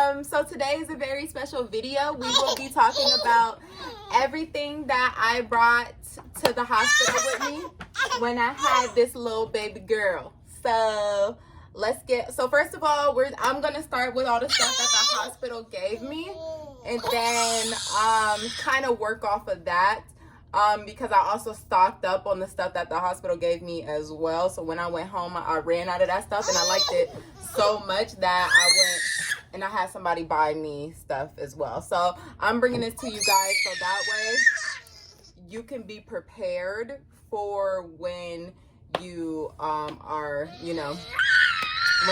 So today is a very special video. We will be talking about everything that I brought to the hospital with me when I had this little baby girl. So first of all, I'm gonna start with all the stuff that the hospital gave me, and then kind of work off of that. Because I also stocked up on the stuff that the hospital gave me as well. So when I went home, I ran out of that stuff, and I liked it so much that I went and I had somebody buy me stuff as well. So I'm bringing this to you guys so that way you can be prepared for when you are, when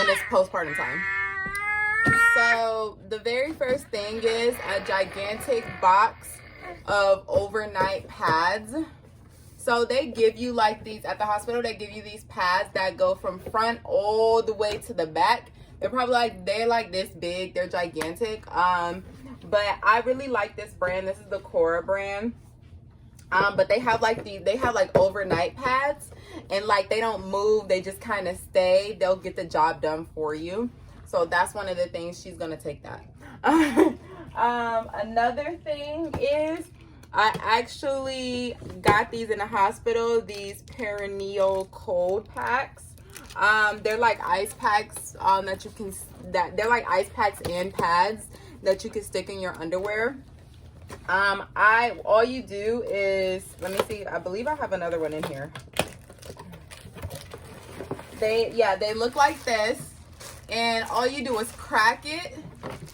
it's postpartum time. So the very first thing is a gigantic box of overnight pads. So they give you like these at the hospital. They give you these pads that go from front all the way to the back. They're like this big. They're gigantic. But I really like this brand. This is the Cora brand. But they have like overnight pads, and like they don't move. They just kind of stay. They'll get the job done for you. So that's one of the things. She's gonna take that. Another thing is I actually got these in the hospital, these perineal cold packs. They're like ice packs they're like ice packs and pads that you can stick in your underwear. All you do is, let me see, I believe I have another one in here. They look like this, and all you do is crack it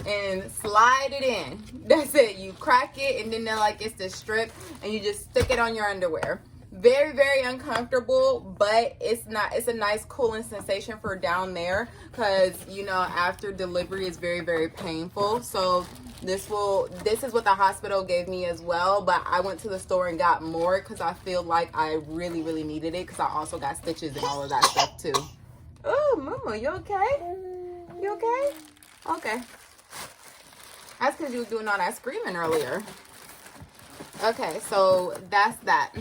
and slide it in. That's it. You crack it, and then it's the strip, and you just stick it on your underwear. Very, very uncomfortable, but it's a nice cooling sensation for down there, because after delivery is very, very painful. So this is what the hospital gave me as well, but I went to the store and got more because I feel like I really, really needed it, because I also got stitches and all of that stuff too. Oh, Mama, you okay? You okay? Okay. That's because you was doing all that screaming earlier. Okay, so that's that.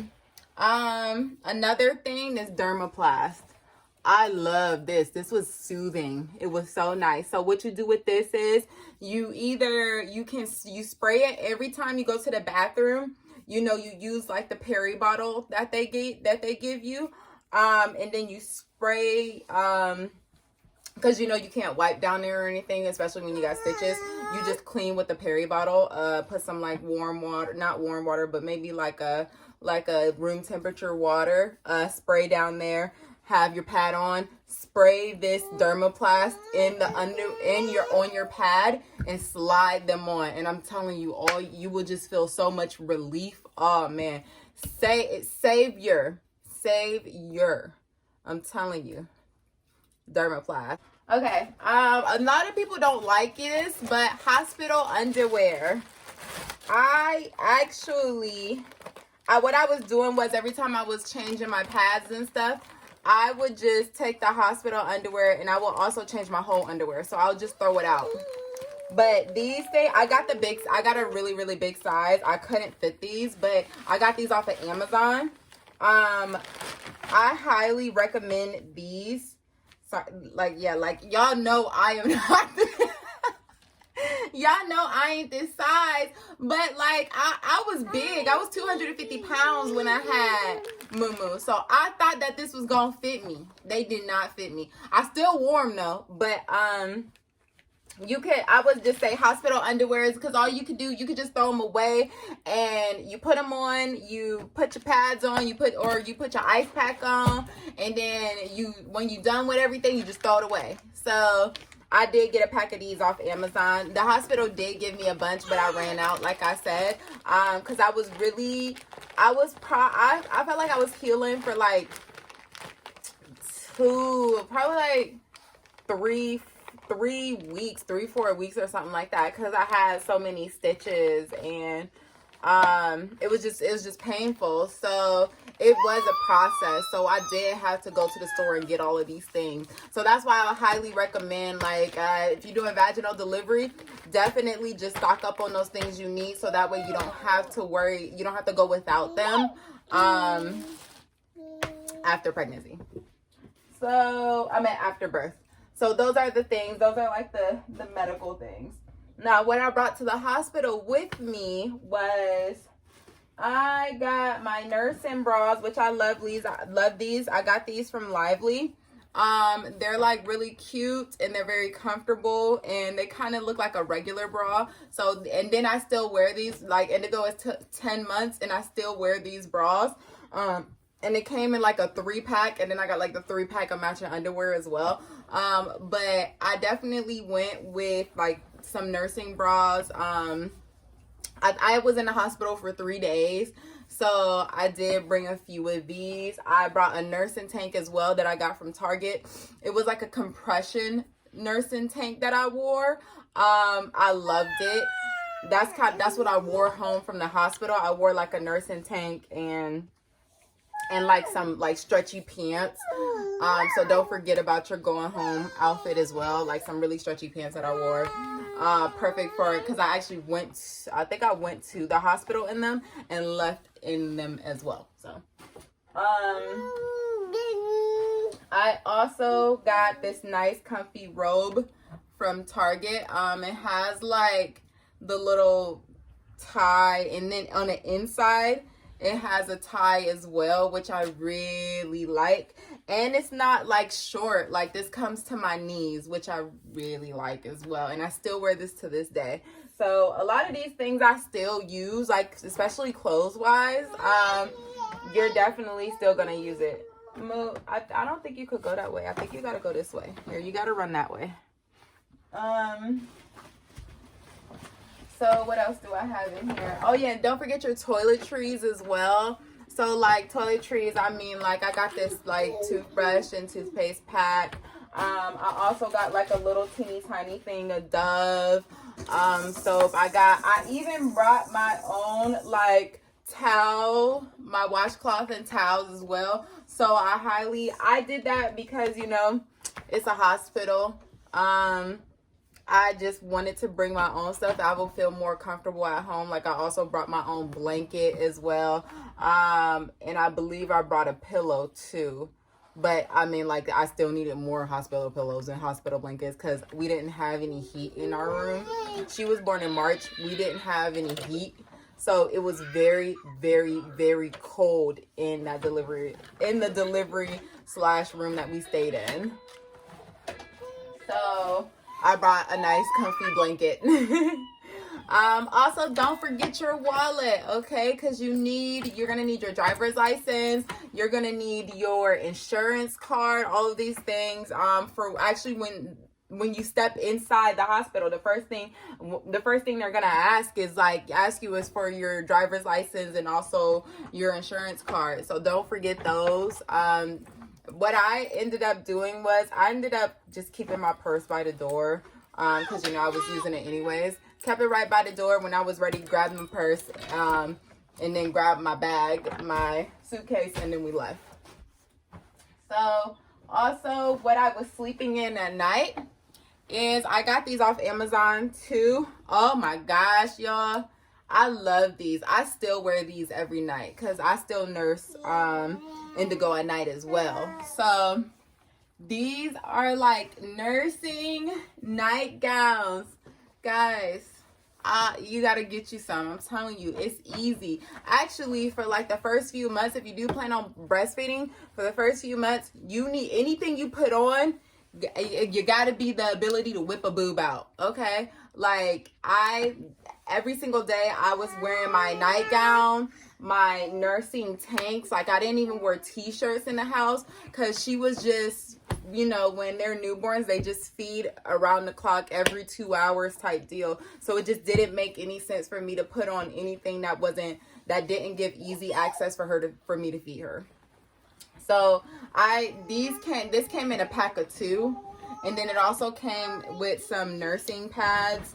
Another thing is Dermaplast. I love this. This was soothing. It was so nice. So what you do with this is you spray it every time you go to the bathroom. You use like the peri bottle that they give you. And then you spray, because you can't wipe down there or anything, especially when you got stitches. You just clean with the peri bottle. Put some like warm water, not warm water, but maybe like a room temperature water. Spray down there. Have your pad on. Spray this Dermaplast on your pad and slide them on. And I'm telling you, you will just feel so much relief. Oh man, savior. I'm telling you, Dermaplast. Okay, a lot of people don't like this, but hospital underwear. What I was doing was every time I was changing my pads and stuff, I would just take the hospital underwear, and I will also change my whole underwear. So I'll just throw it out. But these things, I got a really, really big size. I couldn't fit these, but I got these off of Amazon. I highly recommend these. Y'all know I am not y'all know I ain't this size, but I was big. I was 250 pounds when I had Moo. So I thought that this was gonna fit me. They did not fit me. I still wore them though, but I would just say hospital underwears, because all you could do, you could just throw them away, and you put them on, you put your pads on, you put your ice pack on, and then when you're done with everything, you just throw it away. So I did get a pack of these off Amazon. The hospital did give me a bunch, but I ran out, like I said, because I felt like I was healing for like 3-4 weeks or something like that, because I had so many stitches, and it was just painful. So it was a process. So I did have to go to the store and get all of these things. So that's why I highly recommend, if you're doing vaginal delivery, definitely just stock up on those things you need, so that way you don't have to worry, you don't have to go without them after pregnancy. So after birth. So those are the things. Those are like the medical things. Now, what I brought to the hospital with me was I got my nursing bras, which I love these. I love these. I got these from Lively. They're like really cute and they're very comfortable and they kind of look like a regular bra. So, and then I still wear these, like Indigo is 10 months and I still wear these bras. And it came in like a 3-pack, and then I got like the 3-pack of matching underwear as well. But I definitely went with like some nursing bras. I was in the hospital for 3 days, so I did bring a few of these. I brought a nursing tank as well that I got from Target. It was like a compression nursing tank that I wore. I loved it. That's what I wore home from the hospital. I wore like a nursing tank and like some like stretchy pants. So don't forget about your going home outfit as well, like some really stretchy pants that I wore. Perfect for it because I actually I think I went to the hospital in them and left in them as well. So I also got this nice comfy robe from Target. It has like the little tie, and then on the inside it has a tie as well, which I really like. And it's not like short, like this comes to my knees, which I really like as well. And I still wear this to this day. So a lot of these things I still use, like especially clothes wise. You're definitely still gonna use it. I don't think you could go that way. I think you gotta go this way. Here, you gotta run that way. So what else do I have in here? Oh yeah, and don't forget your toiletries as well. So like toiletries, I mean like I got this like toothbrush and toothpaste pack. I also got like a little teeny tiny thing of Dove soap. I even brought my own like towel, my washcloth and towels as well. So I did that because, you know, it's a hospital. I just wanted to bring my own stuff. I will feel more comfortable at home. Like I also brought my own blanket as well. And I believe I brought a pillow too. But I mean, like I still needed more hospital pillows and hospital blankets because we didn't have any heat in our room. She was born in March. We didn't have any heat. So it was very, very, very cold in the delivery / room that we stayed in. So I brought a nice comfy blanket. Also, don't forget your wallet, okay? Because you're gonna need your driver's license. You're gonna need your insurance card. All of these things. For actually when you step inside the hospital, the first thing they're gonna ask you is for your driver's license and also your insurance card. So don't forget those. What I ended up doing was I ended up just keeping my purse by the door because, you know, I was using it anyways. Kept it right by the door. When I was ready, grabbed my purse and then grabbed my bag, my suitcase, and then we left. So also what I was sleeping in at night is I got these off Amazon too. Oh my gosh, y'all. I love these. I still wear these every night because I still nurse Indigo at night as well. So these are like nursing nightgowns. Guys, you got to get you some. I'm telling you, it's easy. Actually, for like the first few months, if you do plan on breastfeeding, for the first few months, you need anything you put on, you got to be the ability to whip a boob out, okay? Like every single day I was wearing my nightgown, my nursing tanks. Like I didn't even wear t-shirts in the house because she was just, you know, when they're newborns, they just feed around the clock every 2 hours type deal. So it just didn't make any sense for me to put on anything that didn't give easy access for me to feed her. So this came in a pack of 2. And then it also came with some nursing pads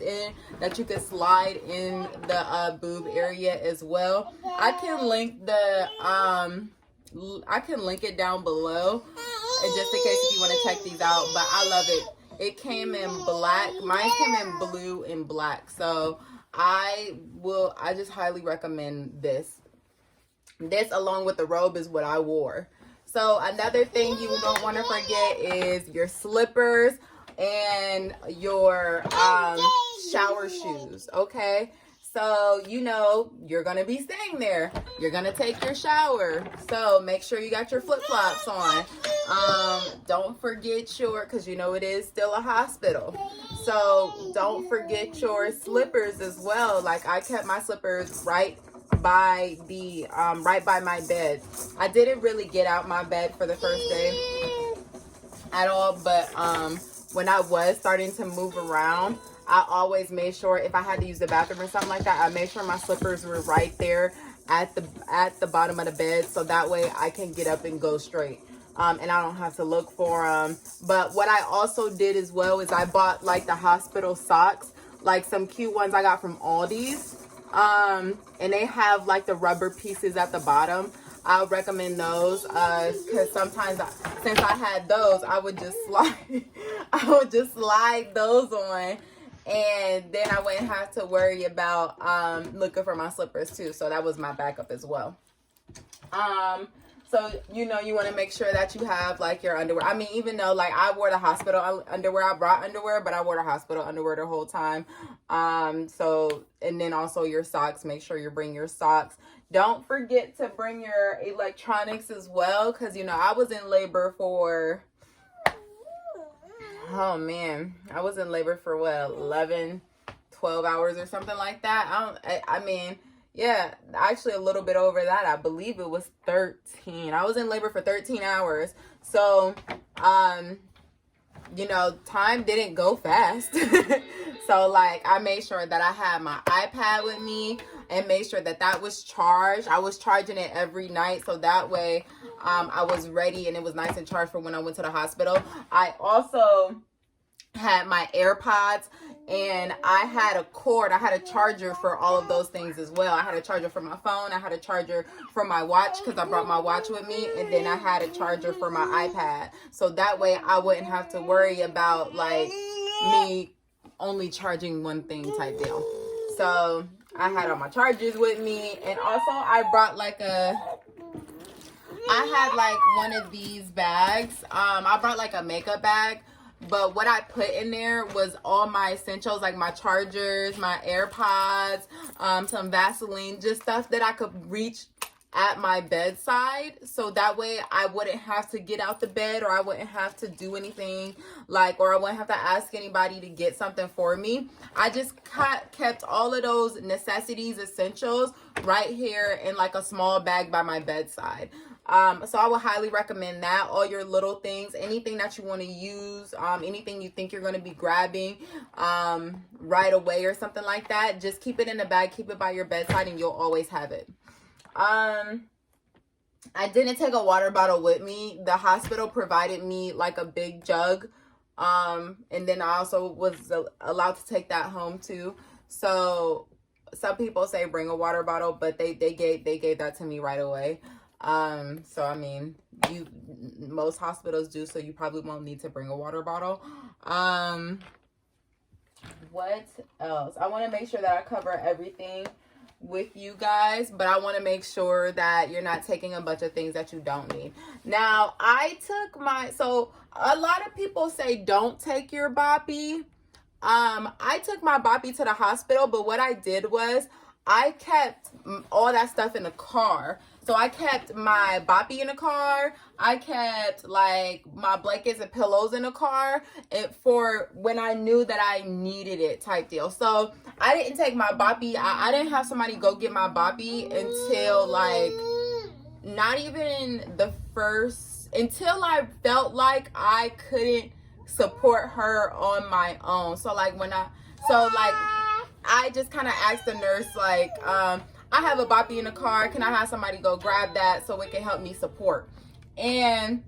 that you could slide in the boob area as well. I can link it down below, just in case if you want to check these out. But I love it. It came in black. Mine came in blue and black. So I just highly recommend this. This along with the robe is what I wore. So another thing you don't want to forget is your slippers and your shower shoes, okay? So, you know, you're going to be staying there. You're going to take your shower. So, make sure you got your flip-flops on. Don't forget your, because you know it is still a hospital. So, don't forget your slippers as well. Like, I kept my slippers right by my bed. I didn't really get out my bed for the first day at all, but when I was starting to move around, I always made sure if I had to use the bathroom or something like that, I made sure my slippers were right there at the bottom of the bed, so that way I can get up and go straight. And I don't have to look for them. But what I also did as well is I bought like the hospital socks, like some cute ones I got from Aldi's. And they have like the rubber pieces at the bottom. I would recommend those because sometimes since I had those, I would just slide those on, and then I wouldn't have to worry about looking for my slippers too. So that was my backup as well. So, you know, you want to make sure that you have like your underwear. I mean, even though like I wore the hospital underwear, I brought underwear, but I wore the hospital underwear the whole time. So, and then also your socks, make sure you bring your socks. Don't forget to bring your electronics as well, because, you know, I was in labor for, oh man, I was in labor for what, 11, 12 hours or something like that. I mean, yeah, actually a little bit over that. I believe it was 13. I was in labor for 13 hours. So, you know, time didn't go fast. So, like, I made sure that I had my iPad with me and made sure that that was charged. I was charging it every night, so that way I was ready and it was nice and charged for when I went to the hospital. I also had my AirPods, and I had a cord. I had a charger for all of those things as well. I had a charger for my phone. I had a charger for my watch because I brought my watch with me, and then I had a charger for my iPad. So that way I wouldn't have to worry about like me only charging one thing type deal. So I had all my chargers with me, and also I brought like I had like one of these bags. I brought like a makeup bag. But what I put in there was all my essentials, like my chargers, my AirPods, some Vaseline, just stuff that I could reach at my bedside. So that way I wouldn't have to get out the bed, or I wouldn't have to do anything or I wouldn't have to ask anybody to get something for me. I just kept all of those necessities, essentials right here in like a small bag by my bedside. So I would highly recommend that. All your little things, anything that you want to use, anything you think you're going to be grabbing right away or something like that, just keep it in the bag, keep it by your bedside, and you'll always have it. I didn't take a water bottle with me. The hospital provided me like a big jug, and then I also was allowed to take that home too. So some people say bring a water bottle, but they gave that to me right away. So I mean, most hospitals do, so you probably won't need to bring a water bottle. What else? I want to make sure that I cover everything with you guys, but I want to make sure that you're not taking a bunch of things that you don't need. Now, so a lot of people say don't take your boppy. I took my boppy to the hospital, but what I did was I kept all that stuff in the car. So I kept my boppy in the car. I kept like my blankets and pillows in the car for when I knew that I needed it type deal. So I didn't take my boppy. I didn't have somebody go get my boppy until like not even until I felt like I couldn't support her on my own. So like I just kind of asked the nurse like, I have a boppy in the car. Can I have somebody go grab that so it can help me support? And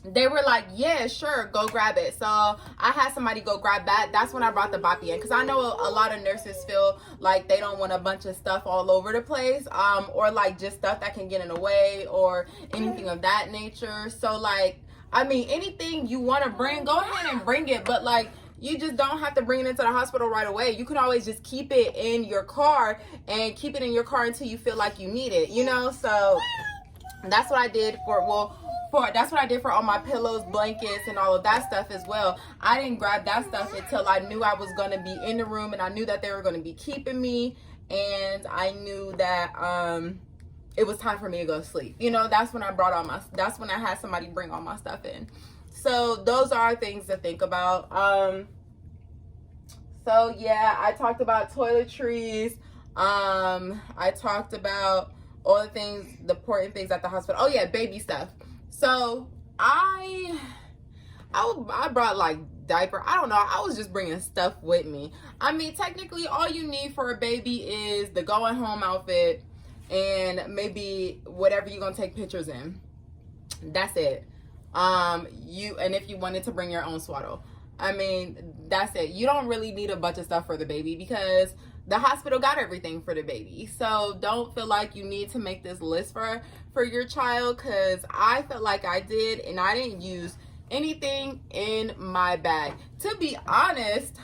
they were like, yeah, sure, go grab it. So I had somebody go grab that. That's when I brought the boppy in, because I know a lot of nurses feel like they don't want a bunch of stuff all over the place, or like just stuff that can get in the way or anything of that nature. So like, I mean, anything you want to bring, go ahead and bring it. But like, you just don't have to bring it into the hospital right away. You can always just keep it in your car and keep it in your car until you feel like you need it, you know? So that's what I did that's what I did for all my pillows, blankets, and all of that stuff as well. I didn't grab that stuff until I knew I was going to be in the room, and I knew that they were going to be keeping me, and I knew that it was time for me to go to sleep. You know, that's when I brought all my, that's when I had somebody bring all my stuff in. So those are things to think about. So yeah, I talked about toiletries. I talked about all the things, the important things at the hospital. Oh yeah, baby stuff. So I brought like diaper. I don't know. I was just bringing stuff with me. I mean, technically all you need for a baby is the going home outfit and maybe whatever you're going to take pictures in. That's it. And if you wanted to bring your own swaddle. I mean, that's it. You don't really need a bunch of stuff for the baby because the hospital got everything for the baby. So don't feel like you need to make this list for your child, because I felt like I did, and I didn't use anything in my bag. To be honest,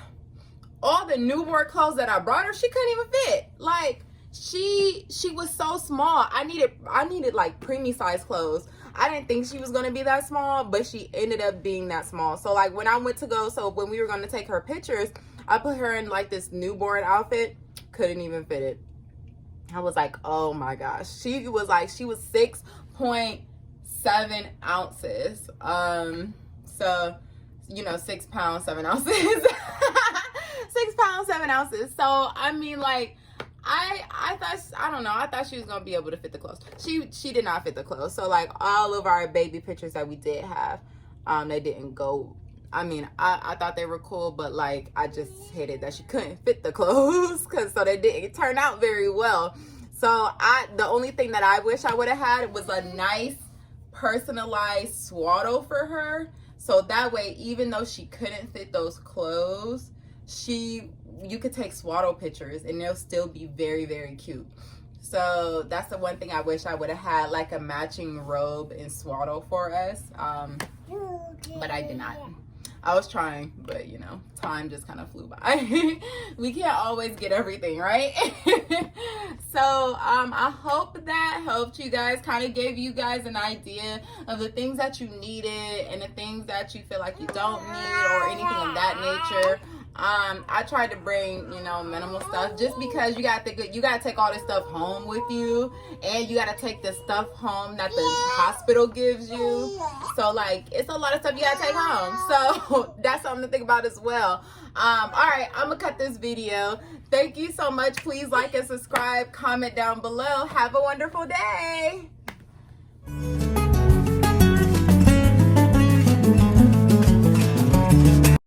all the newborn clothes that I brought her, she couldn't even fit. Like, she was so small. I needed like preemie size clothes. I didn't think she was going to be that small, but she ended up being that small. So like when I went to go, so when we were going to take her pictures, I put her in like this newborn outfit, couldn't even fit it. I was like, oh my gosh. She was 6.7 ounces. So, you know, 6 pounds, 7 ounces. 6 pounds, 7 ounces. So, I mean, like, I thought she was gonna be able to fit the clothes. She did not fit the clothes. So like all of our baby pictures that we did have, they didn't go. I mean, I thought they were cool, but like I just hated that she couldn't fit the clothes, so they didn't turn out very well. So the only thing that I wish I would have had was a nice personalized swaddle for her. So that way, even though she couldn't fit those clothes, you could take swaddle pictures and they'll still be very, very cute. So that's the one thing I wish I would have had, like a matching robe and swaddle for us. But I did not. I was trying, but you know, time just kind of flew by. We can't always get everything, right? So I hope that helped you guys, kind of gave you guys an idea of the things that you needed and the things that you feel like you don't need or anything of that nature. I tried to bring, you know, minimal stuff, just because you gotta take all this stuff home with you, and you gotta take the stuff home that the hospital gives you. So like, it's a lot of stuff you gotta take home. So that's something to think about as well. All right, I'm gonna cut this video. Thank you so much. Please like and subscribe, comment down below. Have a wonderful day.